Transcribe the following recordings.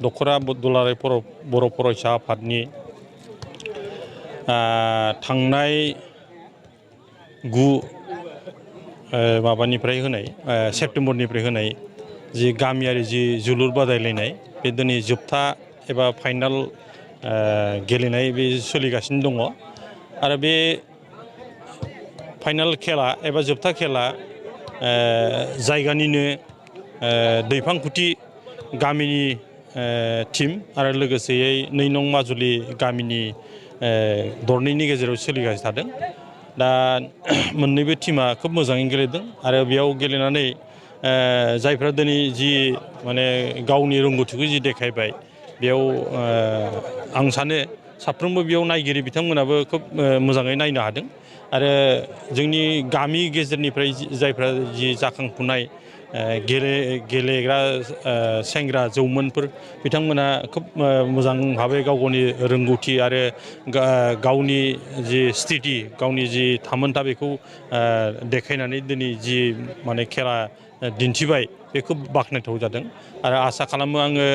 दख'रा दुलाराय बर' फरायसा आफादनि थांनाय 9 माबानिफ्राय होनाय सेप्तेम्बरनिफ्राय होनाय जि गामियारि जि जोलुर बादायलायनाय बे दिनै जोबथा एबा फाइनाल गेलेनाय बे सोलिगासिनो दङ आरो बे फाइनाल खेला एबा जोबथा खेला जायगानिनो दैफांखुथि गामिनि टीम आरो लोगोसेयै 2 नं माजुलि गामिनि दरनैनि गेजेराव सोलिगासिनो थादों। दा मोननैबो टीमा खोब मोजाङै गेलेदों आरो बेयाव गेलेनानै जायफ्रा दिनै जि माने गावनि रोंगौथिखौ जि देखायबाय बेयाव आं सानो साफ्रोमबो बेयाव नायगिरि बिथांमोनाबो खोब मोजाङै नायनो हादों आरो जोंनि गामि गेजेरनिफ्राय जायफ्रा जि जाखांफुनाय गेलेग्रा सेंग्रा जौमोनफोर बिथांमोना खोब मोजां भाबै गावनि रोंगौथि आरो गावनि जि स्थिति गावनि जि थामोनथा बेखौ देखायनानै दिनै जि माने खेला दिन्थिबाय बेखौ बाख्नायथाव जादों आरो आसा खालामो आङो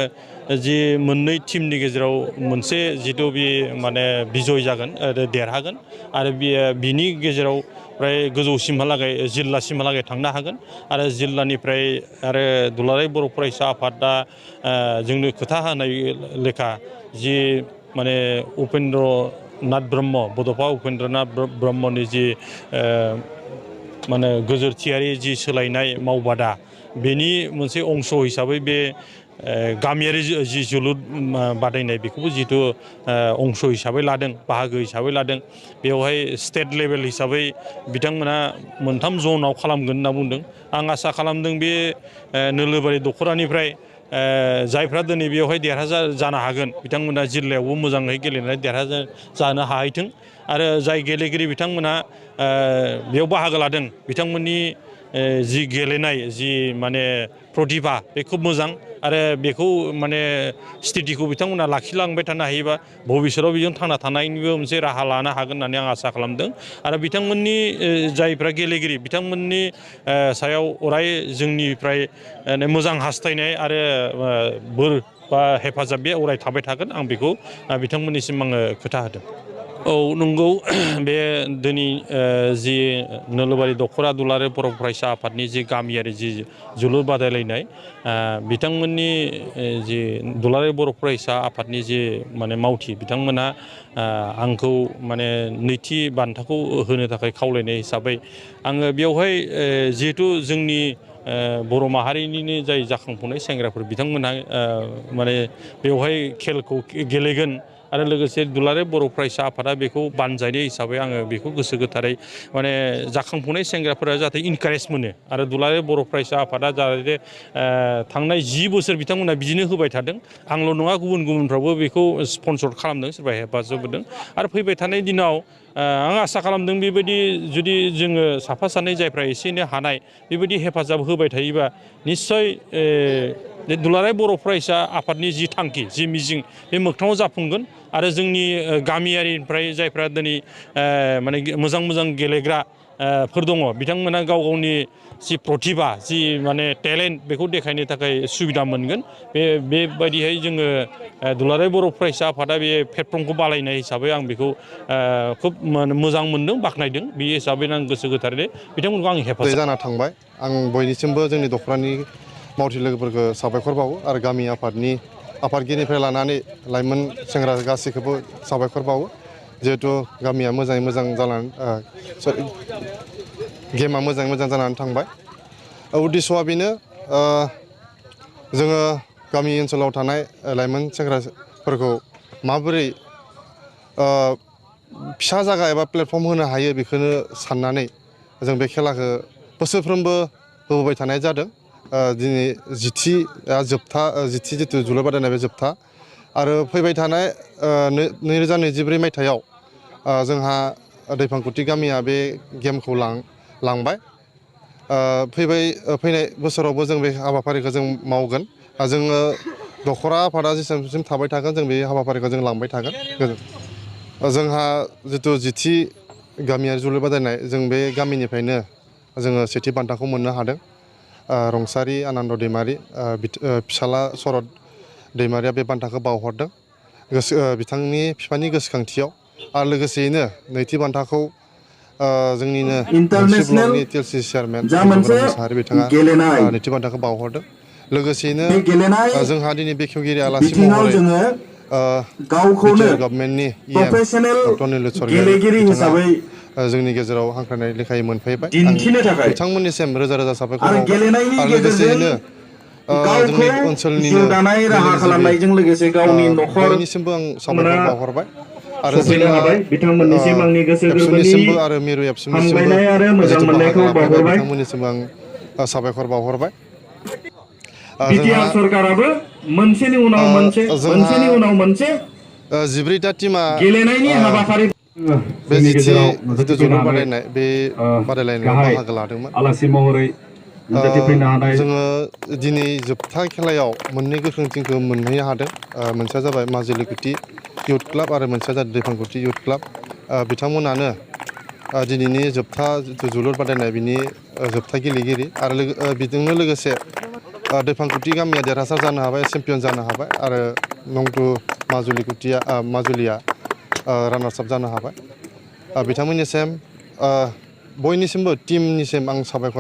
जि मोननै टीमनि गेजेराव मोनसे जिथु बे माने बिजय जागोन देरहागोन आरो बिनि गेजेराव फ्राय गोजौसिमहालागै जिल्लासिमहालागै थांनो हागोन आरो जिल्लानिफ्राय आरो दुलाराय बर' फरायसा आफादा जोंनो खोथा होनाय लेखा जि माने उपेन्द्र नाथ ब्रह्म बड'फा उपेन्द्र नाथ ब्रह्मनि जि माने गोजोरथियारि जि सोलायनाय मावबादा बेनि मोनसे अंश हिसाबै बे गामियारि जि जोलुर बादायनाय बेखौबो जिहेतु अंश हिसाबै लादों बाहागो हिसाबै लादों बेवहाय स्टेट लेभेल हिसाबै बिथांमोना 3 जनाव खालामगोन होनना बुंदों। आं आसा खालामदों बे नोलोबारि दख'रानिफ्राय जायफ्रा दिनै बेवहाय देरहासार जानो हागोन बिथांमोना जिल्लायावबो मोजाङै गेलेनानै देरहासार जानो हाहैथों आरो जाय गेलेगिरि बिथांमोना बेयाव बाहागो लादों बिथांमोननि जि गेलेनाय जि माने प्रतिभा बे खोब मोजां आरो बेखौ माने स्थितिखौ बिथांमोना लाखिलांबाय थानो हायोबा भबिष्यताव बेजों थांना थानायनिबो मोनसे राहा लानो हागोन होननानै आं आसा खालामदों आरो बिथांमोननि जायफ्रा गेलेगिरि बिथांमोननि सायाव अराय जोंनिफ्राय मोजां हास्थायनाय आरो बोर बा हेफाजाब बे अराय थाबाय थागोन आं बेखौ बिथांमोननिसिम आङो खोथा होदों। औ नंगौ बे दिनै जि नोलोबारि दख'रा दुलाराय बर' फरायसा आफादनि जि गामियारि जि जोलुर बादायलायनाय बिथांमोननि जि दुलाराय बर' फरायसा आफादनि जि माने मावथि बिथांमोना आंखौ माने नैथि बान्थाखौ होनो थाखाय खावलायनाय हिसाबै आङो बेवहाय जिहेथु जोंनि बर' माहारिनिनो जाय जाखांफुनाय सेंग्राफोर बिथांमोनहा माने बेवहाय खेलखौ गेलेगोन आरो लोगोसे दुलाराय बर' फरायसा आफादा बेखौ बानजायनाय हिसाबै आङो बेखौ गोसो गोथारै माने जाखांफुनाय सेंग्राफोरा जाहाथे इनकारेज मोनो आरो दुलाराय बर' फरायसा आफादा जाहाथे थांनाय 10 बोसोर बिथांमोना बिदिनो होबाय थादों आंल' नङा गुबुनफ्राबो बेखौ स्पन्सर खालामदों सोरबा हेफाजाब होदों आरो फैबाय थानाय दिनाव आं आसा खालामदों बेबायदि जुदि जोङो साफा सानै जायफ्रा एसे एनै हानाय बेबायदि हेफाजाब होबाय थायोबा निस्सय दुलाराय बर' फरायसा आफादनि जि थांखि जि मिजिं बे मोगथाङाव जाफुंगोन आरो जोंनि गामियारिनिफ्राय जायफ्रा दिनै माने मोजां गेलेग्रा फोर दङ बिथांमोना गाव गावनि जि प्रतिभा जि माने टेलेन्ट बेखौ देखायनो थाखाय सुबिदा मोनगोन बेबायदिहाय जोङो दुलाराय बर' फरायसा आफादा बे प्लेटफर्मखौ बानायनाय हिसाबै आं बेखौ खोब मोजां मोनदों बाख्नायदों बे हिसाबैनो आं गोसो गोथारै बिथांमोनखौ आं हेफाजाब जाना थांबाय आं बयनिसिमबो जोंनि दख'रानि मावथि लोगोफोरखौ साबायखर बावो आरो गामि आफादनि आफादगिरिनिफ्राय लानानै लाइमोन सेंग्रा गासैखौबो साबायखर बावो जिहेथु गामिया मोजाङै मोजां जानानै गेमा मोजाङै मोजां जानानै थांबाय उद्देश्यआ बेनो जोङो गामि ओनसोलाव थानाय लाइमोन सेंग्राफोरखौ माबोरै फिसा जायगा एबा प्लेटफर्म होनो हायो बेखौनो साननानै जों बे खेलाखौ बोसोरफ्रोमबो होबोबाय थानाय जादों दिनै जिथि जिथु जोलुर बादायनाय बे जोबथा आरो फैबाय थानाय 2024 मायथाइयाव जोंहा दैफांखुथि गामिया बे गेमखौ लांबाय फैनाय बोसोरावबो जों बे हाबाफारिखौ जों मावगोन जोङो दख'रा आफादा जेसेबांसिम थाबाय थागोन जों बे हाबाफारिखौ जों लांबाय थागोन जोंहा जिथु जिथि गामियारि जोलुर बादायनाय जों बे गामिनिफ्रायनो जोङो सेथि बान्थाखौ मोननो हादों रंसारि आनन्द दैमारि फिसाला सरत दैमारिया बे बान्थाखौ बावहरदों बिथांनि बिफानि गोसोखांथियाव आरो लोगोसेयैनो नैथि बान्थाखौ जोंनिनो मोनसे ब्लकनि TCLCC चेयारमेन मुसाहारि बिथाङा नैथि बान्थाखौ बावहरदों लोगोसेयैनो जोंहा दिनै बेखेवगिरि आलासि महरै बिटिआर गभर्नमेन्टनि डक्टर निलेश सरगियारि बिथाङा जोंनि गेजेराव हांख्रायनाय लेखायै मोनफैबाय बिथांमोननिसिम रोजा रोजा साबायखर बावबाय आरो लोगोसेयैनो जोंनि ओनसोलनिनो मेलेमजिबि बयनिसिमबो आं साबायखर बावहरबाय आरो जिल्ला एबसुनिसिमबो आरो मिरु एबसुनिसिमबो जिथु बाहागो लाफैबाय बिथांमोननिसिमबो आं साबायखर बावहरबाय बिटिआर सरकाराबो मोनसेनि उनाव मोनसे 14टा टिमा गेलेनायनि हाबाफारि बे जिथु जोलुर बादायनाय बे बादायलायनायाव बाहागो लादोंमोन आलासि महरै जोङो दिनै जोबथा खेलायाव मोननै गोख्रों टिमखौ मोनहैनो हादों मोनसेया जाबाय माजुलिकुटि इउथ क्लाब आरो मोनसेया जादों दैफांकुटि इउथ क्लाब बिथांमोनानो दिनैनि जोबथा जिथु जोलुर बादायनाय बिनि जोबथा गेलेगिरि आरो बेजोंनो लोगोसे दैफांकुटि गामिया देरहासार जानो हाबाय चेम्पियन जानो हाबाय आरो नंगु माजुलिया रानार्स आप जानो हाबाय बिथांमोननिसिम बयनिसिमबो टिमनिसिम आं साबायखर